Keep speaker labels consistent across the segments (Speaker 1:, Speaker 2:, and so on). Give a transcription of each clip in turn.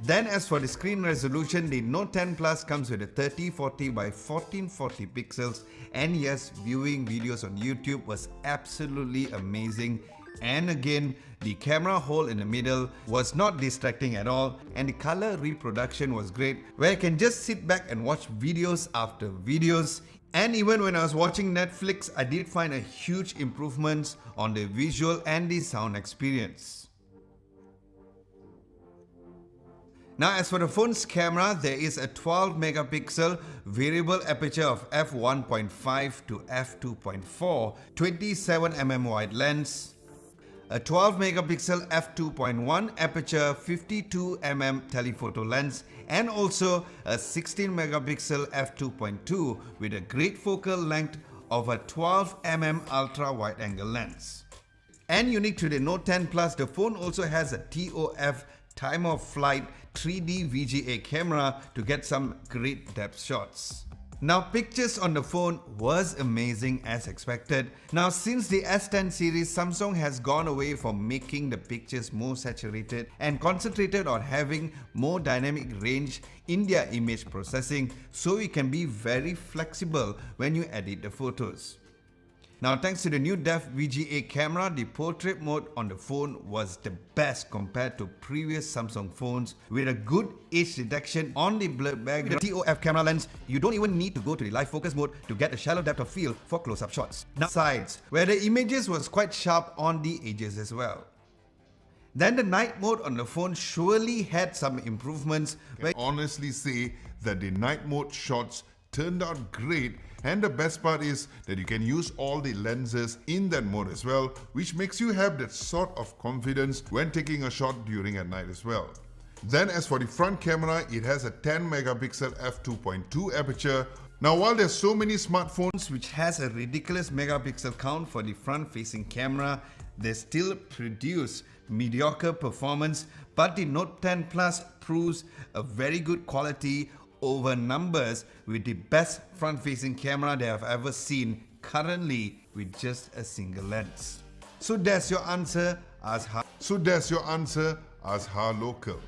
Speaker 1: Then as for the screen resolution, the Note 10 Plus comes with a 3040 by 1440 pixels, and yes, viewing videos on YouTube was absolutely amazing. And again, the camera hole in the middle was not distracting at all, and the color reproduction was great, where I can just sit back and watch videos after videos. And even when I was watching Netflix, I did find a huge improvements on the visual and the sound experience. Now as for the phone's camera, there is a 12 megapixel variable aperture of f1.5 to f2.4, 27mm wide lens, a 12 megapixel f2.1 aperture 52mm telephoto lens, and also a 16 megapixel f2.2 with a great focal length of a 12mm ultra wide angle lens. And unique to the Note 10 Plus, the phone also has a TOF time of flight 3D VGA camera to get some great depth shots. Now pictures on the phone was amazing as expected. Now since the S10 series, Samsung has gone away from making the pictures more saturated and concentrated on having more dynamic range in their image processing, so you can be very flexible when you edit the photos. Now thanks to the new depth VGA camera, the portrait mode on the phone was the best compared to previous Samsung phones, with a good edge detection on the blurred background. With the TOF camera lens, you don't even need to go to the live focus mode to get a shallow depth of field for close-up shots. Now sides, where the images was quite sharp on the edges as well. Then the night mode on the phone surely had some improvements.
Speaker 2: I can honestly say that the night mode shots turned out great, and the best part is that you can use all the lenses in that mode as well, which makes you have that sort of confidence when taking a shot during at night as well. Then as for the front camera, it has a 10 megapixel f2.2 aperture. Now while there's so many smartphones
Speaker 1: which has a ridiculous megapixel count for the front facing camera, they still produce mediocre performance, but the Note 10 Plus proves a very good quality over numbers with the best front-facing camera they have ever seen currently with just a single lens. So that's your answer. Ask Ha Local.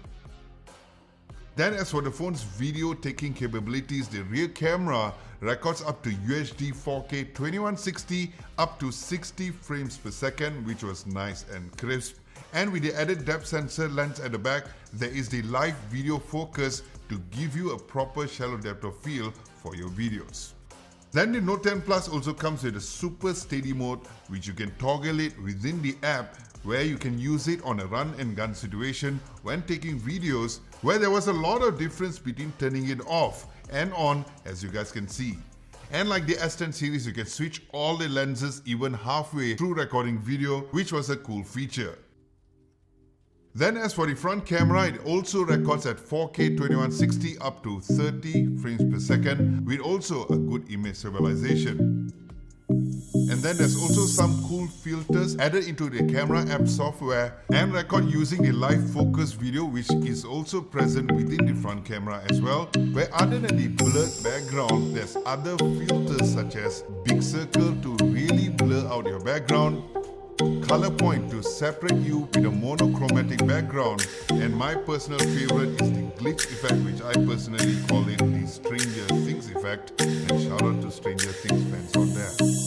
Speaker 1: Then as for the phone's video taking capabilities, the rear camera records up to UHD 4K 2160 up to 60 frames per second, which was nice and crisp. And with the added depth sensor lens at the back, there is the live video focus to give you a proper shallow depth of field for your videos. Then the Note 10 Plus also comes with a super steady mode, which you can toggle it within the app, where you can use it on a run and gun situation when taking videos, where there was a lot of difference between turning it off and on, as you guys can see. And like the S10 series, you can switch all the lenses even halfway through recording video, which was a cool feature. Then as for the front camera, it also records at 4K 2160 up to 30 frames per second, with also a good image stabilization. And then there's also some cool filters added into the camera app software and record using the live focus video, which is also present within the front camera as well, where other than the blurred background, there's other filters such as big circle to really blur out your background, color point to separate you with a monochromatic background, and my personal favorite is the glitch effect, which I personally call it the Stranger Things effect, and shout out to Stranger Things fans out there.